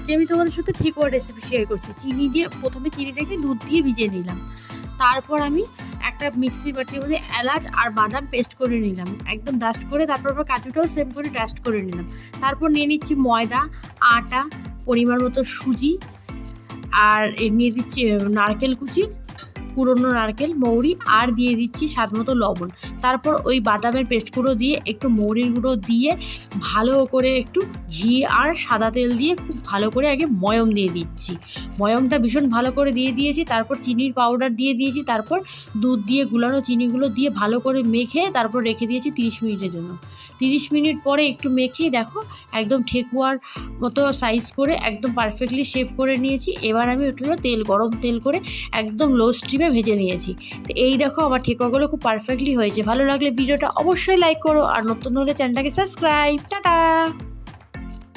আজকে আমি তোমাদের সাথে ঠেকুয়া রেসিপি শেয়ার করছি। চিনি দিয়ে প্রথমে চিনিটাকে দুধ দিয়ে ভিজিয়ে নিলাম, তারপর আমি একটা মিক্সি বাটির মধ্যে এলাচ আর বাদাম পেস্ট করে নিলাম, একদম ডাস্ট করে। তারপর আবার কাজুটাও সেম করে ডাস্ট করে নিলাম। তারপর নিয়ে নিচ্ছি ময়দা, আটা, পরিমাণ মতো সুজি, আর নিয়ে দিচ্ছি নারকেল কুচি, পুরনো নারকেল, মৌরি, আর দিয়ে দিচ্ছি স্বাদ মতো লবণ। তারপর ওই বাদামের পেস্টগুলো দিয়ে একটু মৌরির গুঁড়ো দিয়ে ভালো করে একটু ঘি আর সাদা তেল দিয়ে খুব ভালো করে আগে ময়ম দিয়ে দিচ্ছি। ময়মটা ভীষণ ভালো করে দিয়ে দিয়েছি। তারপর চিনির পাউডার দিয়ে দিয়েছি। তারপর দুধ দিয়ে গুলানো চিনিগুলো দিয়ে ভালো করে মেখে তারপর রেখে দিয়েছি 30 মিনিটের জন্য। 30 মিনিট পরে একটু মেখে দেখো একদম ঠেকুয়ার মতো সাইজ করে একদম পারফেক্টলি শেপ করে নিয়েছি। এবার আমি ওটা গরম তেল করে একদম লো স্টিমে ভেজে নিয়েছি। তো এই দেখো আমার ঠেকুয়াগুলো খুব পারফেক্টলি হয়েছে। ভালো লাগলে ভিডিওটা অবশ্যই লাইক করো, আর নতুন হলে চ্যানেলটাকে সাবস্ক্রাইব। টাটা।